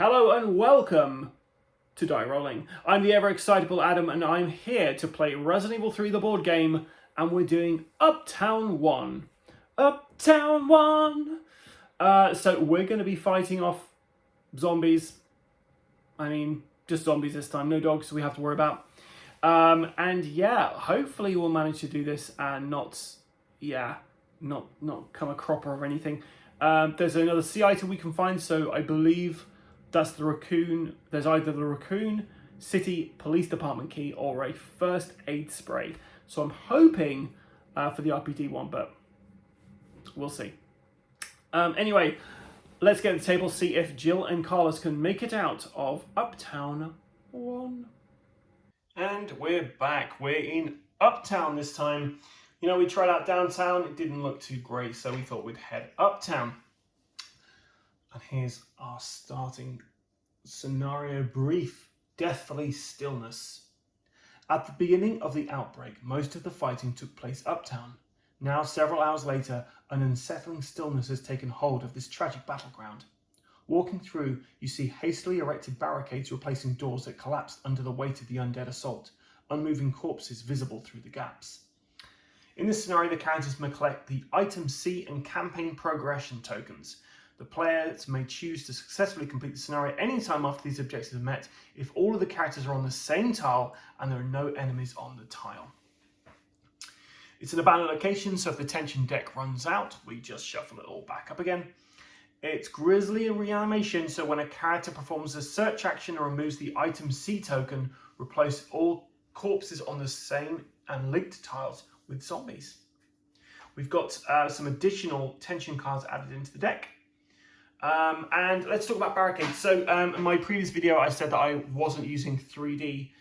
Hello and welcome to Die Rollin. I'm the ever-excitable Adam and I'm here to play Resident Evil 3 the board game, and we're doing Uptown 1. Uptown 1! So we're going to be fighting off zombies. I mean, just zombies this time, no dogs we have to worry about. And yeah, hopefully we'll manage to do this and not come a cropper or anything. There's another C item we can find, so I believe that's the raccoon. There's either the raccoon city police department key or a first aid spray. So I'm hoping for the RPD one, but we'll see. Anyway, let's get to the table, see if Jill and Carlos can make it out of Uptown 1. And we're back. We're in Uptown this time. You know, we tried out downtown. It didn't look too great, so we thought we'd head uptown. And here's our starting scenario brief. Deathly stillness. At the beginning of the outbreak, most of the fighting took place uptown. Now, several hours later, an unsettling stillness has taken hold of this tragic battleground. Walking through, you see hastily erected barricades replacing doors that collapsed under the weight of the undead assault, unmoving corpses visible through the gaps. In this scenario, the characters may collect the Item C and Campaign Progression tokens. The players may choose to successfully complete the scenario anytime after these objectives are met if all of the characters are on the same tile and there are no enemies on the tile. It's an abandoned location, so if the tension deck runs out, we just shuffle it all back up again. It's grisly in reanimation, so when a character performs a search action or removes the Item C token, replace all corpses on the same and linked tiles with zombies. We've got some additional tension cards added into the deck. And let's talk about barricades. So in my previous video, I said that I wasn't using 3D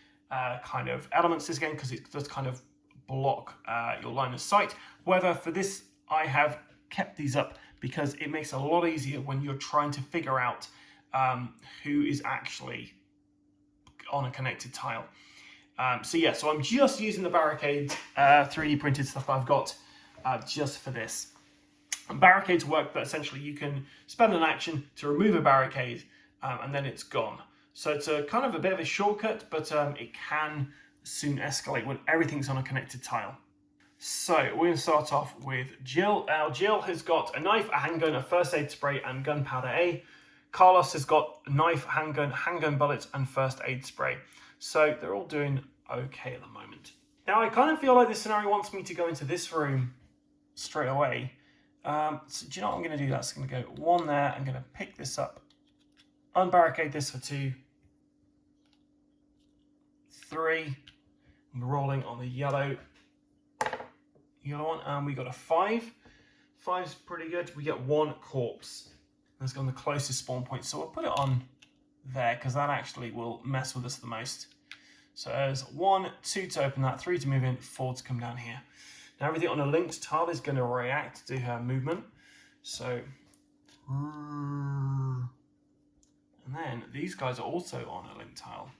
kind of elements this game because it does kind of block your line of sight. However, for this, I have kept these up because it makes it a lot easier when you're trying to figure out who is actually on a connected tile. So I'm just using the barricades, 3D printed stuff I've got just for this. And barricades work, but essentially you can spend an action to remove a barricade and then it's gone. So it's a kind of a bit of a shortcut, but it can soon escalate when everything's on a connected tile. So we're going to start off with Jill. Now Jill has got a knife, a handgun, a first aid spray and gunpowder A. Carlos has got a knife, handgun bullets and first aid spray. So they're all doing okay at the moment. Now I kind of feel like this scenario wants me to go into this room straight away. So do you know what I'm going to do? That's going to go one there. I'm going to pick this up, unbarricade this for 2, 3. I'm rolling on the yellow one, and we got a 5. 5's pretty good. We get 1 corpse. That's got the closest spawn point, so we'll put it on there because that actually will mess with us the most. So there's 1, 2 to open that, 3 to move in, 4 to come down here. Now everything on a linked tile is going to react to her movement. So, and then these guys are also on a linked tile.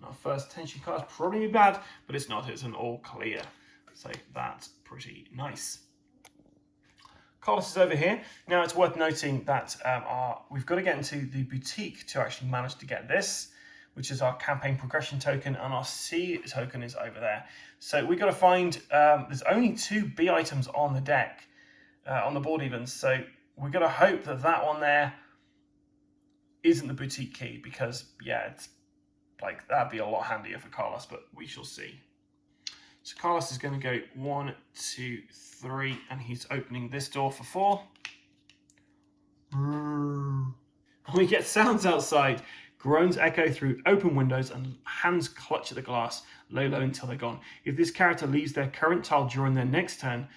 Our first tension card is probably bad, but it's not. It's an all clear. So that's pretty nice. Carlos is over here. Now it's worth noting that we've got to get into the boutique to actually manage to get this, which is our campaign progression token, and our C token is over there. So we've got to find, there's only 2 B items on the deck, on the board even, so we've got to hope that that one there isn't the boutique key, because yeah, it's like, that'd be a lot handier for Carlos, but we shall see. So Carlos is going to go 1, 2, 3, and he's opening this door for 4. And we get sounds outside. Groans echo through open windows and hands clutch at the glass, low until they're gone. If this character leaves their current tile during their next turn,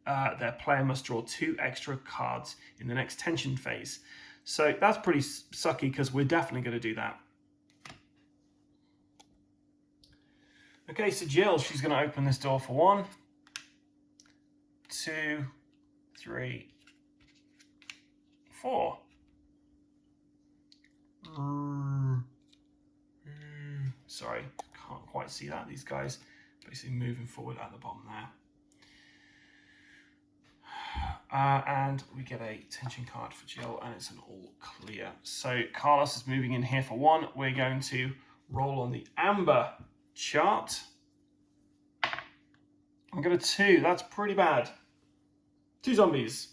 their player must draw 2 extra cards in the next tension phase. So that's pretty sucky because we're definitely going to do that. Okay, so Jill, she's going to open this door for 1, 2, 3, 4. Sorry, can't quite see that. These guys basically moving forward at the bottom there. And we get a tension card for Jill, and it's an all clear. So Carlos is moving in here for 1. We're going to roll on the amber chart. I got a 2. That's pretty bad. 2 zombies.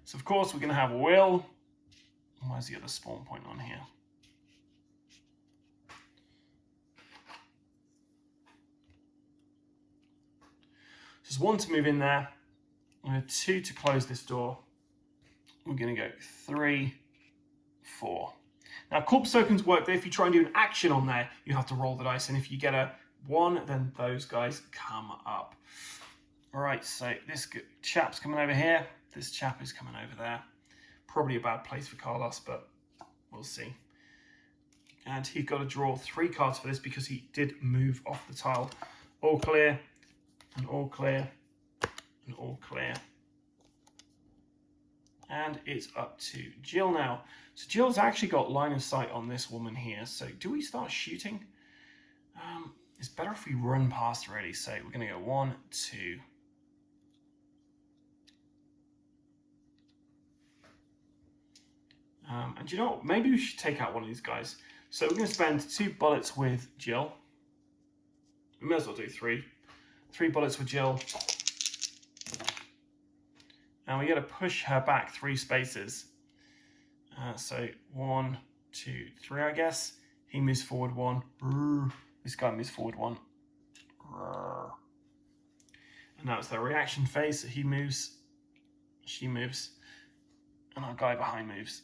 So of course we're going to have Will. Where's the other spawn point on here? There's 1 to move in there. We have 2 to close this door. We're going to go 3, 4. Now, corpse tokens work that if you try and do an action on there, you have to roll the dice. And if you get a 1, then those guys come up. All right, so this chap's coming over here. This chap is coming over there. Probably a bad place for Carlos, but we'll see. And he's got to draw 3 cards for this because he did move off the tile. All clear, and all clear, and all clear. And it's up to Jill now. So Jill's actually got line of sight on this woman here. So do we start shooting? It's better if we run past really. So we're going to go 1, 2. And you know what? Maybe we should take out one of these guys. So we're going to spend 2 bullets with Jill. We may as well do 3. 3 bullets with Jill. And we got to push her back 3 spaces. So 1, 2, 3, I guess. He moves forward 1. This guy moves forward 1. And now it's their reaction phase. So he moves. She moves. And our guy behind moves.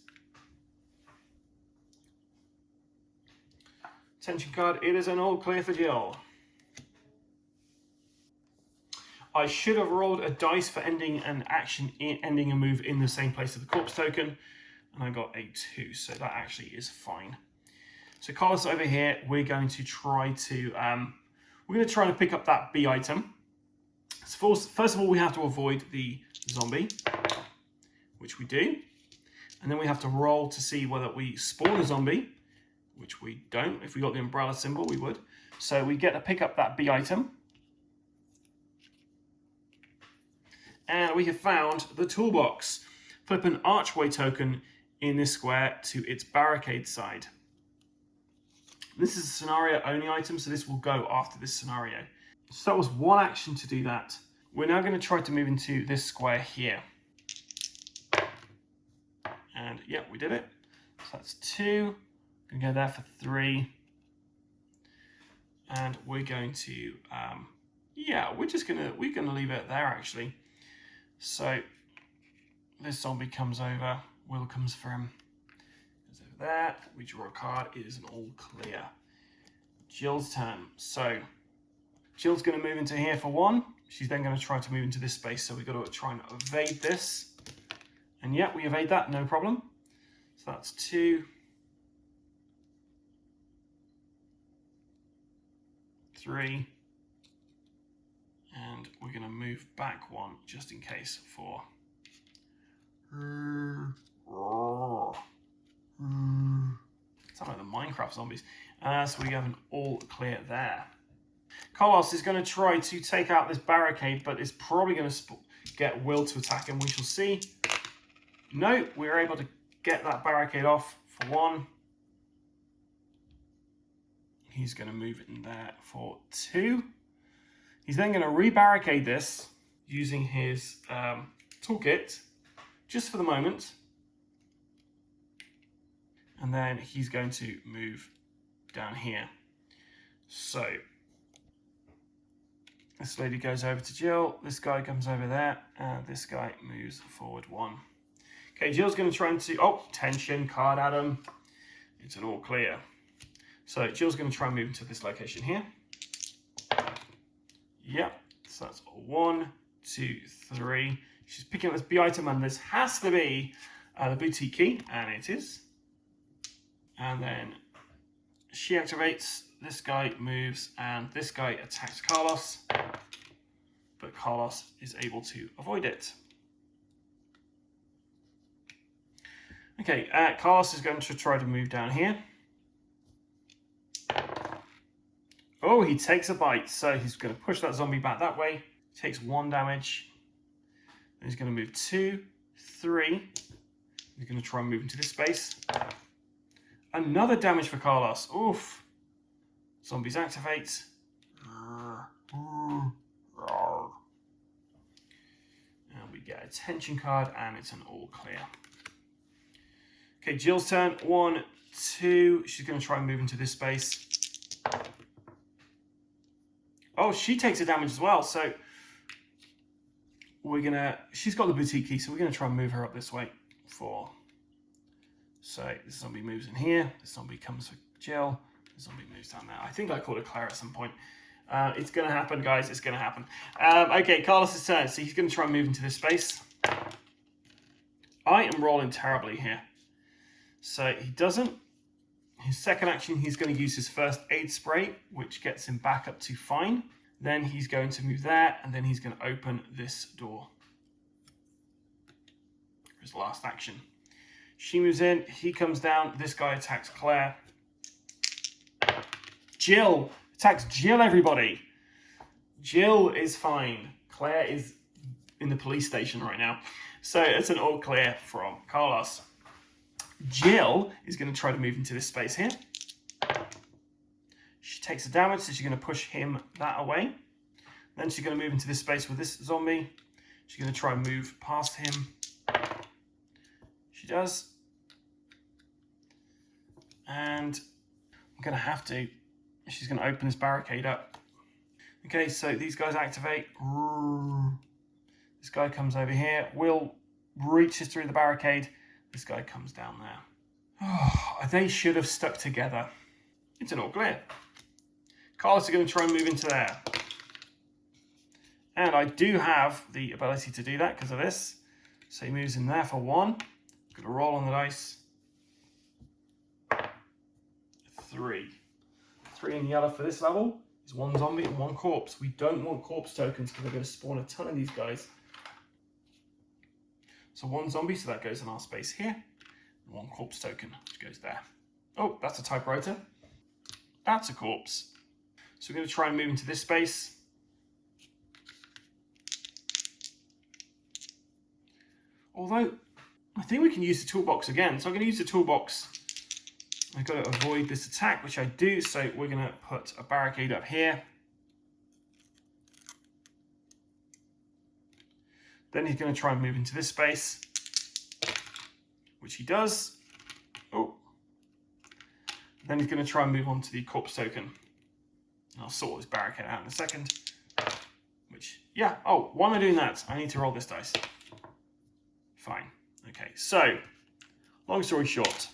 Tension card. It is an all clear for Jill. I should have rolled a dice for ending an action, ending a move in the same place as the corpse token, and I got a 2, so that actually is fine. So Carlos over here, we're going to try to pick up that B item. So first of all, we have to avoid the zombie, which we do, and then we have to roll to see whether we spawn a zombie, which we don't. If we got the umbrella symbol, we would. So we get to pick up that B item. And we have found the toolbox. Flip an archway token in this square to its barricade side. This is a scenario only item, so this will go after this scenario. So that was 1 action to do that. We're now going to try to move into this square here. And yeah, we did it. So that's 2. We're going to go there for 3. And we're going to, we're going to leave it there actually. So this zombie comes over, Will comes for him, goes over there, we draw a card, it is an all clear. Jill's turn. So Jill's going to move into here for 1, she's then going to try to move into this space, so we've got to try and evade this. And yeah, we evade that, no problem. So that's 2. 3. And we're going to move back 1 just in case for. Sound like the Minecraft zombies. So we have an all clear there. Carlos is going to try to take out this barricade, but it's probably going to get Will to attack him. We shall see. No, we're able to get that barricade off for 1. He's going to move in there for 2. He's then going to re-barricade this using his toolkit, just for the moment. And then he's going to move down here. So this lady goes over to Jill, this guy comes over there, and this guy moves forward 1. Okay, Jill's going to try and tension card, Adam. It's an all clear. So Jill's going to try and move into this location here. Yep, so that's 1, 2, 3. She's picking up this B item, and this has to be the boutique key, and it is. And then she activates, this guy moves, and this guy attacks Carlos. But Carlos is able to avoid it. Okay, Carlos is going to try to move down here. Oh, he takes a bite, so he's going to push that zombie back that way. Takes 1 damage. He's going to move 2, 3. He's going to try and move into this space. Another damage for Carlos. Oof. Zombies activate. And we get a tension card, and it's an all clear. Okay, Jill's turn. 1, 2. She's going to try and move into this space. Oh, she takes a damage as well. So we're going to... She's got the boutique key, so we're going to try and move her up this way. 4. So this zombie moves in here. This zombie comes for Jill. The zombie moves down there. I think I called it Claire at some point. It's going to happen, guys. It's going to happen. Okay, Carlos's turn. So he's going to try and move into this space. I am rolling terribly here. So he doesn't. His second action, he's going to use his first aid spray, which gets him back up to fine. Then he's going to move there, and then he's going to open this door. His last action. She moves in. He comes down. This guy attacks Claire. Jill attacks Jill, everybody. Jill is fine. Claire is in the police station right now. So it's an all clear from Carlos. Jill is going to try to move into this space here. She takes the damage, so she's going to push him that away. Then she's going to move into this space with this zombie. She's going to try and move past him. She does. And I'm going to have to. She's going to open this barricade up. Okay, so these guys activate. This guy comes over here. Will reaches through the barricade. This guy comes down there. Oh, they should have stuck together. It's an all clear. Carlos is going to try and move into there. And I do have the ability to do that because of this. So he moves in there for 1. I'm going to roll on the dice. 3. 3 in yellow for this level is 1 zombie and 1 corpse. We don't want corpse tokens because they're going to spawn a ton of these guys. So 1 zombie, so that goes in our space here. And 1 corpse token, which goes there. Oh, that's a typewriter. That's a corpse. So we're going to try and move into this space. Although, I think we can use the toolbox again. So I'm going to use the toolbox. I've got to avoid this attack, which I do. So we're going to put a barricade up here. Then he's going to try and move into this space, which he does. Oh. Then he's going to try and move on to the corpse token. And I'll sort this barricade out in a second. Which, yeah. Oh, why am I doing that? I need to roll this dice. Fine. Okay, so, long story short.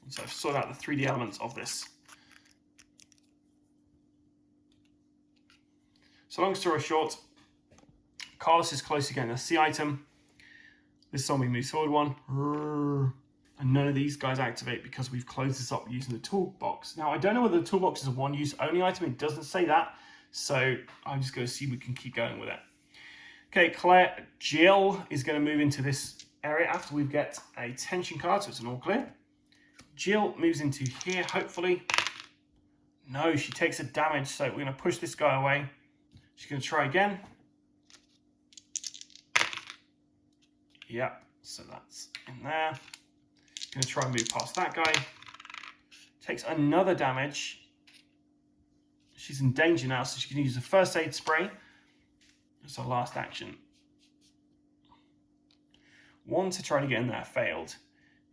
So I've sorted out the 3D elements of this. So long story short, Carlos is close to getting a C item. This zombie moves forward 1. And none of these guys activate because we've closed this up using the toolbox. Now, I don't know whether the toolbox is a 1-use only item. It doesn't say that. So I'm just going to see if we can keep going with it. Okay, Jill is going to move into this area after we get a tension card, so it's an all clear. Jill moves into here, hopefully. No, she takes a damage, so we're going to push this guy away. She's going to try again. Yep, so that's in there. Going to try and move past that guy. Takes another damage. She's in danger now, so she can use the first aid spray. That's her last action. 1 to try to get in there, failed.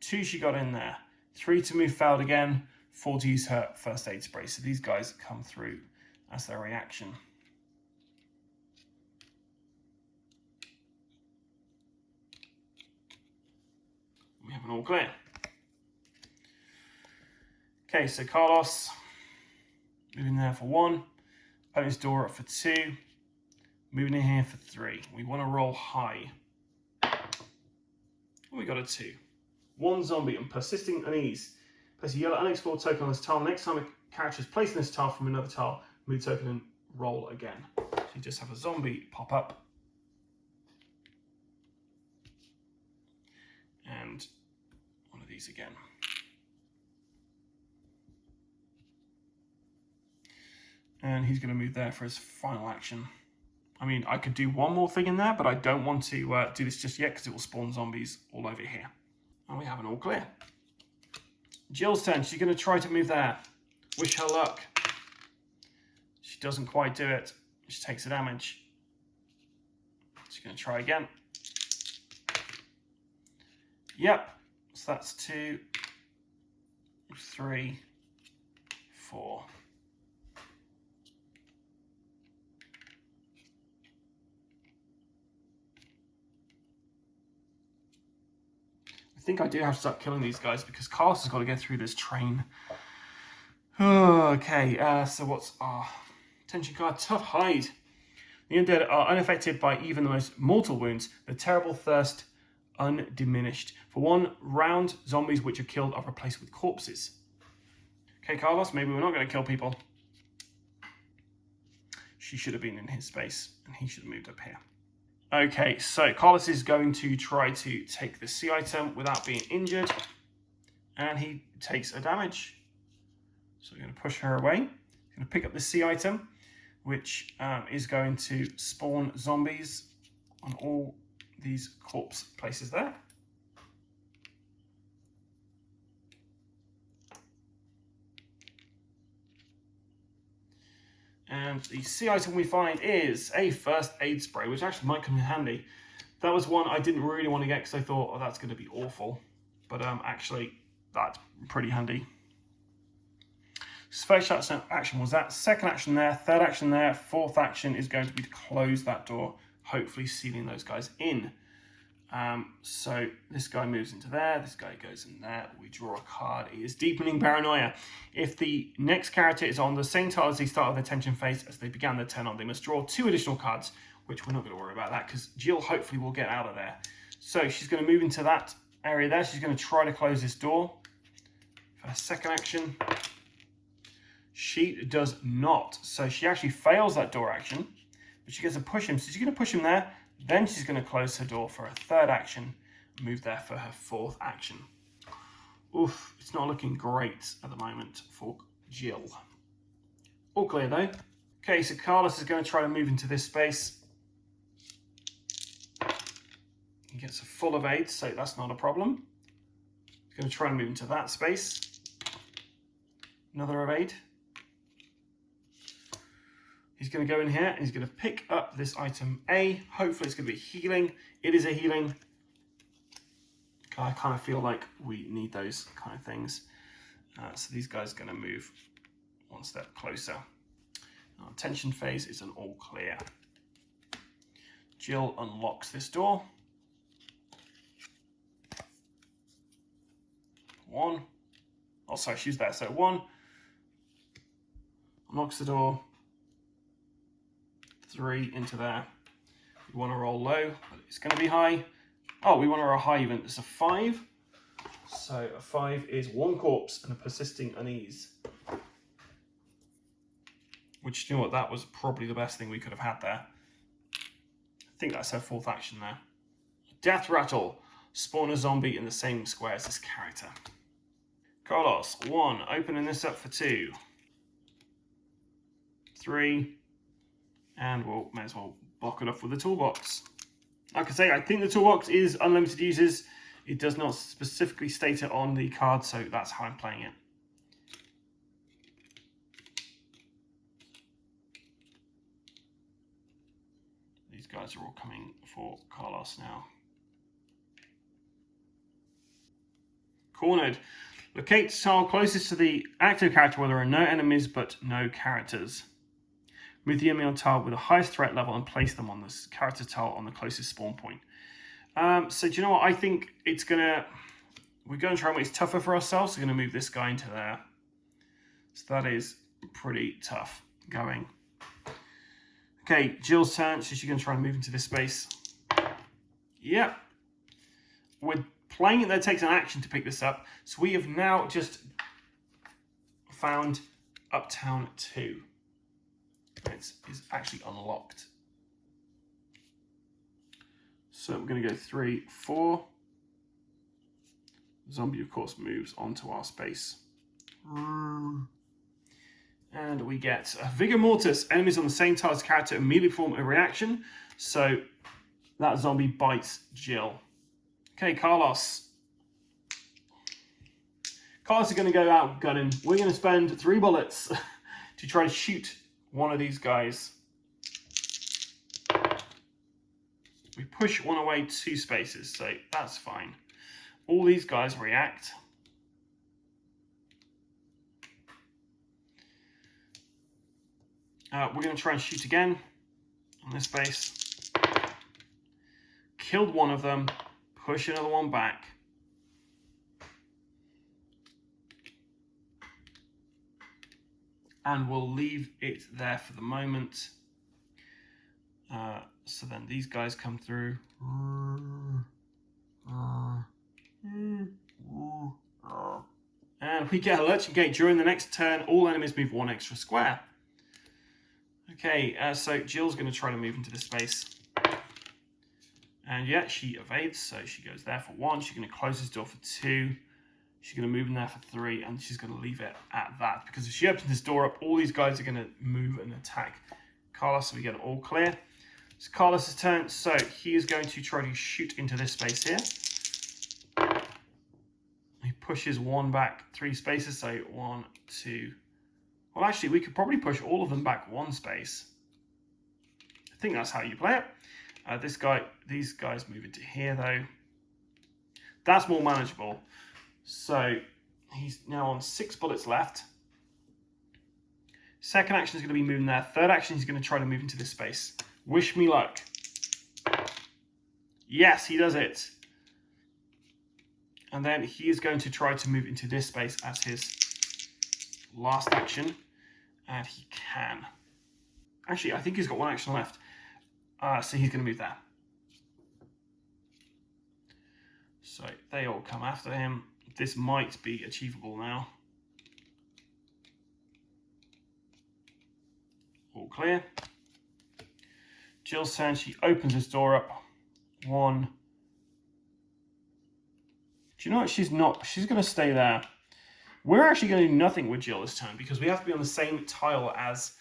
2, she got in there. 3 to move, failed again. 4 to use her first aid spray. So these guys come through as their reaction. We have an all clear. Okay, so Carlos, moving there for 1. Open his door up for 2. Moving in here for 3. We want to roll high. We got a 2. 1 zombie and persisting unease. Place a yellow unexplored token on this tile. Next time a character is placed in this tile from another tile, move token and roll again. So you just have a zombie pop up. And one of these again. And he's going to move there for his final action. I mean, I could do one more thing in there, but I don't want to do this just yet because it will spawn zombies all over here. And we have an all clear. Jill's turn. She's going to try to move there. Wish her luck. She doesn't quite do it. She takes the damage. She's going to try again. Yep. So that's 2, 3, 4. I think I do have to start killing these guys because Carlos has got to get through this train. Okay, so what's our attention card? Tough hide. The undead are unaffected by even the most mortal wounds. The terrible thirst undiminished. For 1 round, zombies which are killed are replaced with corpses. Okay, Carlos, maybe we're not going to kill people. She should have been in his space, and he should have moved up here. Okay, so Carlos is going to try to take the C item without being injured, and he takes a damage. So we're going to push her away. He's going to pick up the C item, which is going to spawn zombies on all these corpse places there. And the C item we find is a first aid spray, which actually might come in handy. That was one I didn't really want to get because I thought, oh, that's going to be awful. But actually, that's pretty handy. First action was that. Second action there. Third action there. Fourth action is going to be to close that door, hopefully sealing those guys in. So this guy moves into there, this guy goes in there, we draw a card. It is Deepening Paranoia. If the next character is on the same tile as the start of the tension phase as they began their turn on, they must draw 2 additional cards, which we're not going to worry about that because Jill hopefully will get out of there. So she's going to move into that area there. She's going to try to close this door. For her second action, she does not. So she actually fails that door action, but she gets to push him. So she's going to push him there. Then she's going to close her door for her third action, move there for her fourth action. Oof, it's not looking great at the moment for Jill. All clear though. Okay, so Carlos is going to try to move into this space. He gets a full evade, so that's not a problem. He's going to try and move into that space. Another evade. He's going to go in here and he's going to pick up this item A. Hopefully it's going to be healing. It is a healing. I kind of feel like we need those kind of things. So these guys are going to move 1 step closer. Our tension phase is an all clear. Jill unlocks this door. 1. Oh, sorry, she's there. So 1. Unlocks the door. 3 into there. We want to roll low, but it's going to be high. Oh, we want to roll high even. It's a 5. So a 5 is 1 corpse and a persisting unease. Which, you know what, that was probably the best thing we could have had there. I think that's her fourth action there. Death Rattle. Spawn a zombie in the same square as this character. Carlos, 1. Opening this up for 2. 3. And we'll may as well block it off with the toolbox. Like I say, I think the toolbox is unlimited uses. It does not specifically state it on the card, so that's how I'm playing it. These guys are all coming for Carlos now. Cornered. Locate the tile closest to the active character where there are no enemies but no characters. Move the enemy on tile with the highest threat level and place them on this character tile on the closest spawn point. So do you know what? I think it's gonna. We're going to try and make it tougher for ourselves. We're going to move this guy into there. So that is pretty tough going. Okay, Jill's turn. So she's going to try and move into this space. Yep. We're playing it. That takes an action to pick this up. So we have now just found Uptown 2. It is actually unlocked. So we're going to go 3, 4. Zombie, of course, moves onto our space. And we get Vigor Mortis. Enemies on the same tile as character immediately perform a reaction. So that zombie bites Jill. Okay, Carlos. Carlos is going to go out gunning. We're going to spend 3 bullets to try to shoot one of these guys. We push one away 2 spaces, so that's fine. All these guys react. We're going to try and shoot again on this space. Killed one of them. Push another one back. And we'll leave it there for the moment. So then these guys come through. And we get a lurching gate. During the next turn, all enemies move 1 extra square. Okay, so Jill's going to try to move into this space. And yeah, she evades, so she goes there for 1. She's going to close this door for 2. She's going to move in there for 3, and she's going to leave it at that. Because if she opens this door up, all these guys are going to move and attack Carlos, so we get it all clear. It's Carlos' turn, so he is going to try to shoot into this space here. He pushes 1 back 3 spaces, so 1, 2. Well, actually, we could probably push all of them back 1 space. I think that's how you play it. These guys move into here, though. That's more manageable. So he's now on 6 bullets left. Second action is going to be moving there. Third action, he's going to try to move into this space. Wish me luck. Yes, he does it. And then he is going to try to move into this space as his last action. And he can. Actually, I think he's got 1 action left. So he's going to move there. So they all come after him. This might be achievable now. All clear. Jill's turn. She opens this door up. 1. Do you know what? She's not. She's going to stay there. We're actually going to do nothing with Jill this turn because we have to be on the same tile as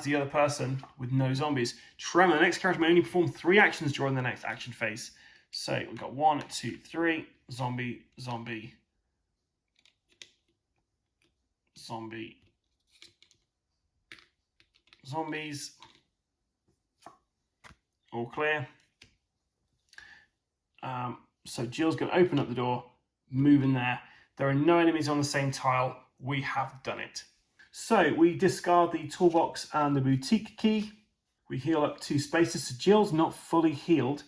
the other person with no zombies. Tremor, the next character may only perform 3 actions during the next action phase. So we've got 1, 2, 3. Zombie, zombie, zombie, zombies. All clear. So Jill's going to open up the door, move in there. There are no enemies on the same tile. We have done it. So we discard the toolbox and the boutique key. We heal up 2 spaces. So Jill's not fully healed.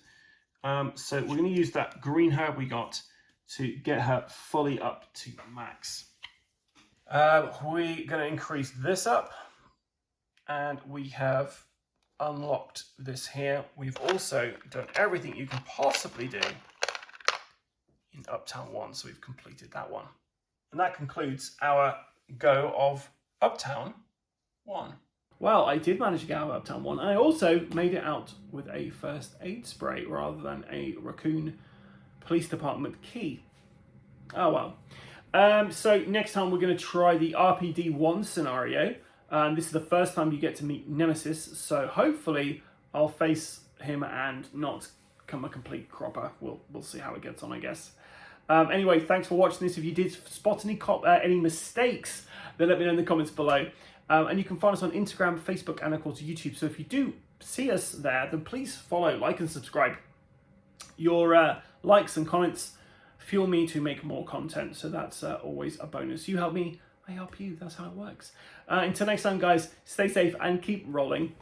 So we're going to use that green herb we got to get her fully up to max. We're going to increase this up. And we have unlocked this here. We've also done everything you can possibly do in Uptown 1. So we've completed that one. And that concludes our go of Uptown 1. Well, I did manage to get out of Uptown 1. And I also made it out with a first aid spray rather than a raccoon police department key. Oh well. So next time we're going to try the RPD1 scenario. This is the first time you get to meet Nemesis. So hopefully I'll face him and not become a complete cropper. We'll see how it gets on, I guess. Anyway, thanks for watching this. If you did spot any mistakes, then let me know in the comments below. And you can find us on Instagram, Facebook, and of course YouTube. So if you do see us there, then please follow, like, and subscribe. Your likes and comments fuel me to make more content. So that's always a bonus. You help me, I help you. That's how it works. Until next time, guys, stay safe and keep rolling.